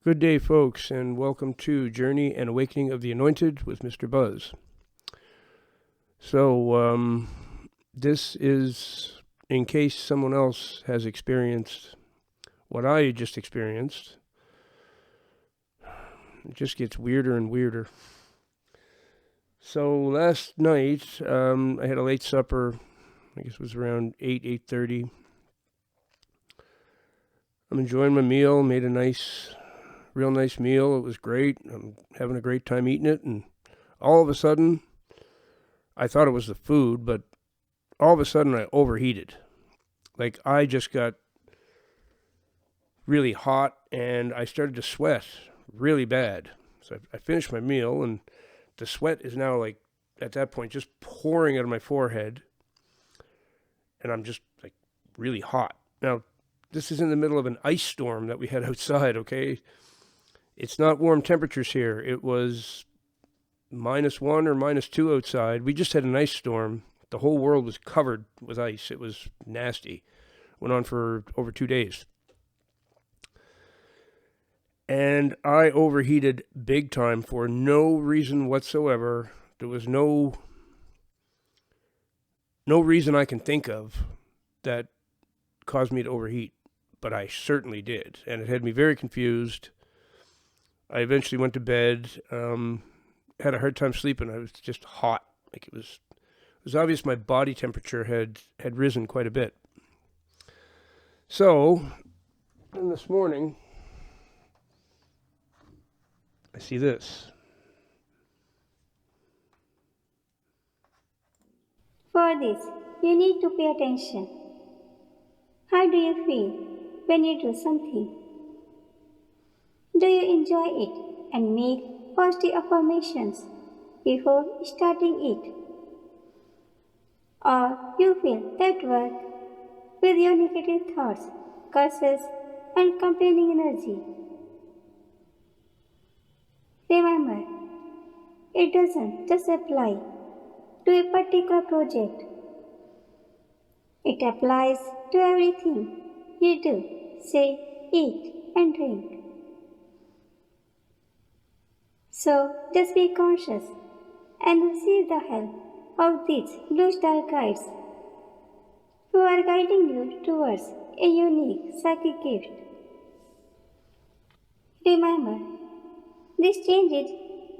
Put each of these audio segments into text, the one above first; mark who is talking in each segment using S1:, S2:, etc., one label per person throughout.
S1: Good day, folks, and welcome to Journey and Awakening of the Anointed with Mr. Buzz. So, this is in case someone else has experienced what I just experienced. It just gets weirder and weirder. So last night, I had a late supper. I guess it was around 8:30. I'm enjoying my meal. Made a real nice meal. It was great. I'm having a great time eating it, and all of a sudden, I thought it was the food, but all of a sudden I overheated. Like I just got really hot and I started to sweat really bad. So I finished my meal and the sweat is now like at that point just pouring out of my forehead and I'm just like really hot. Now, this is in the middle of an ice storm that we had outside, okay? It's not warm temperatures here. It was -1 or -2 outside. We just had an ice storm. The whole world was covered with ice. It was nasty. Went on for over 2 days. And I overheated big time for no reason whatsoever. There was no reason I can think of that caused me to overheat, but I certainly did. And it had me very confused. I eventually went to bed, had a hard time sleeping. I was just hot. Like it was obvious my body temperature had risen quite a bit. So, then this morning, I see this.
S2: For this, you need to pay attention. How do you feel when you do something? Do you enjoy it and make positive affirmations before starting it? Or you feel that work with your negative thoughts, curses, and complaining energy? Remember, it doesn't just apply to a particular project. It applies to everything you do, say, eat, and drink. So just be conscious and receive the help of these blue star guides who are guiding you towards a unique psychic gift. Remember, this change is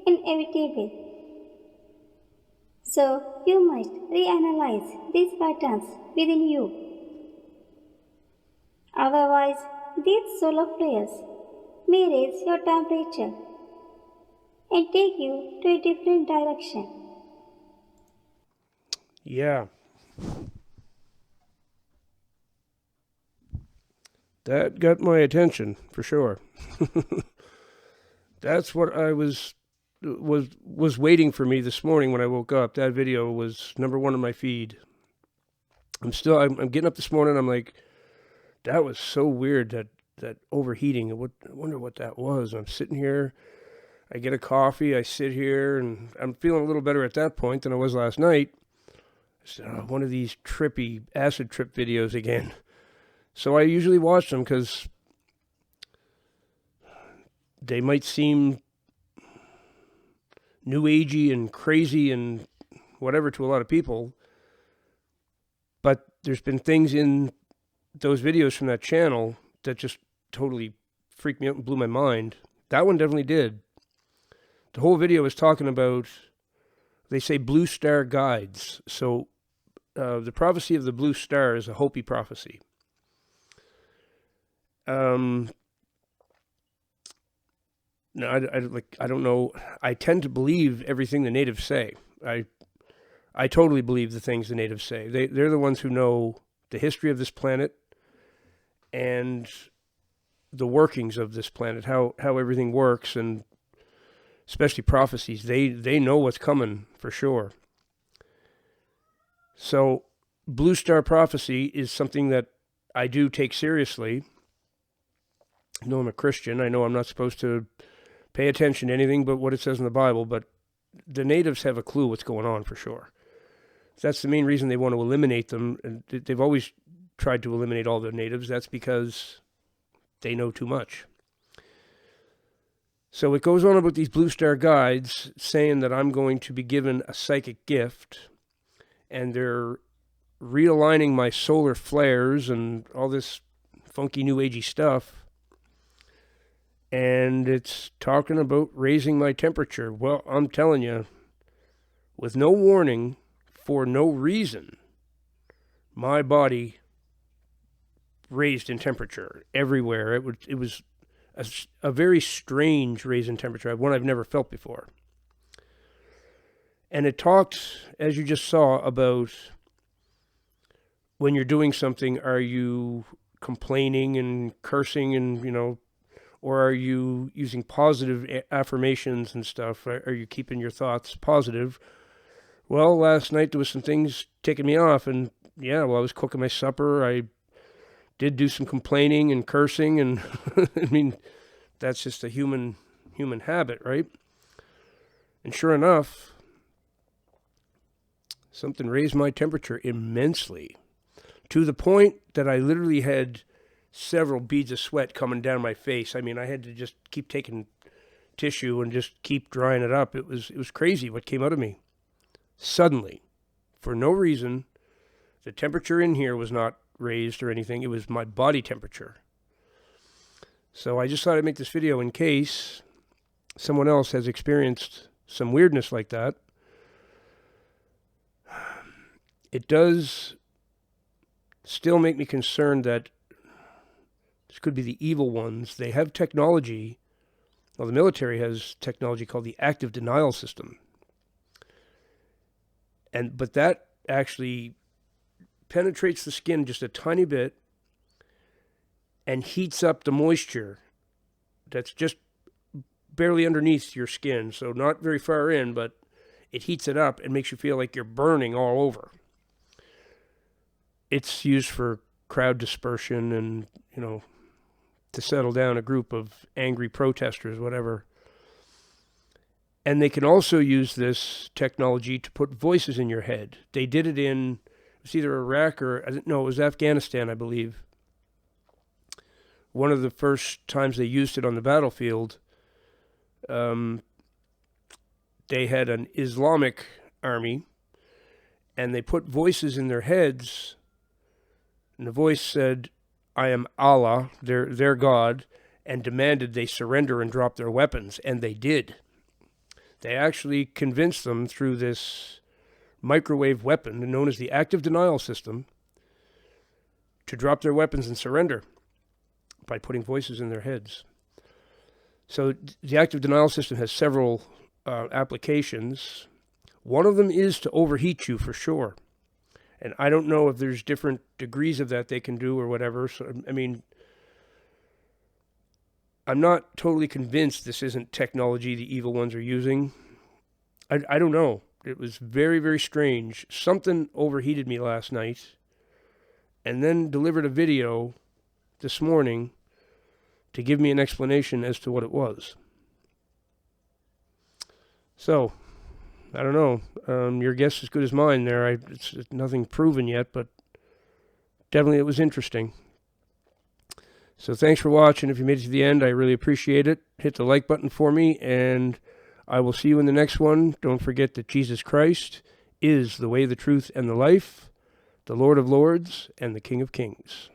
S2: inevitable. So you must reanalyze these patterns within you. Otherwise, these solar flares may raise your temperature and take you to a different direction.
S1: Yeah. That got my attention for sure. That's what I was waiting for me this morning when I woke up. That video was number one on my feed. I'm getting up this morning. I'm like, that was so weird that overheating. I wonder what that was. I'm sitting here. I get a coffee. I sit here, and I'm feeling a little better at that point than I was last night. It's one of these trippy acid trip videos again. So I usually watch them because they might seem new agey and crazy and whatever to a lot of people. But there's been things in those videos from that channel that just totally freaked me out and blew my mind. That one definitely did. The whole video is talking about, they say, blue star guides. So the prophecy of the blue star is a Hopi prophecy. No, I don't know. I tend to believe everything the natives say. I totally believe the things the natives say. They're the ones who know the history of this planet and the workings of this planet, how everything works, and especially prophecies. They know what's coming for sure. So blue star prophecy is something that I do take seriously. I know I'm a Christian. I know I'm not supposed to pay attention to anything but what it says in the Bible, but the natives have a clue what's going on for sure. That's the main reason they want to eliminate them. And they've always tried to eliminate all the natives. That's because they know too much. So it goes on about these Blue Star guides saying that I'm going to be given a psychic gift, and they're realigning my solar flares and all this funky new agey stuff. And it's talking about raising my temperature. Well, I'm telling you, with no warning, for no reason, my body raised in temperature everywhere. It was a very strange raise in temperature, one I've never felt before. And it talked, as you just saw, about when you're doing something, are you complaining and cursing and, or are you using positive affirmations and stuff? Are you keeping your thoughts positive? Well, last night there was some things ticking me off, and while I was cooking my supper, I did do some complaining and cursing, and I mean, that's just a human habit, right? And sure enough, something raised my temperature immensely, to the point that I literally had several beads of sweat coming down my face. I mean, I had to just keep taking tissue and just keep drying it up. It was crazy what came out of me. Suddenly, for no reason, the temperature in here was not raised or anything. It was my body temperature. So I just thought I'd make this video in case someone else has experienced some weirdness like that. It does still make me concerned that this could be the evil ones. They have technology. Well, the military has technology called the active denial system. But that actually penetrates the skin just a tiny bit and heats up the moisture that's just barely underneath your skin. So not very far in, but it heats it up and makes you feel like you're burning all over. It's used for crowd dispersion and, to settle down a group of angry protesters, whatever. And they can also use this technology to put voices in your head. They did it in, it was either Iraq or, it was Afghanistan, I believe. One of the first times they used it on the battlefield, they had an Islamic army, and they put voices in their heads, and the voice said, "I am Allah, their God," and demanded they surrender and drop their weapons, and they did. They actually convinced them through this microwave weapon known as the active denial system to drop their weapons and surrender by putting voices in their heads. So the active denial system has several applications. One of them is to overheat you for sure. And I don't know if there's different degrees of that they can do or whatever. So, I mean, I'm not totally convinced this isn't technology the evil ones are using. I don't know. It was very, very strange. Something overheated me last night and then delivered a video this morning to give me an explanation as to what it was. So, I don't know. Your guess is as good as mine there. It's nothing proven yet, but definitely it was interesting. So thanks for watching. If you made it to the end, I really appreciate it. Hit the like button for me, and I will see you in the next one. Don't forget that Jesus Christ is the way, the truth, and the life, the Lord of Lords, and the King of Kings.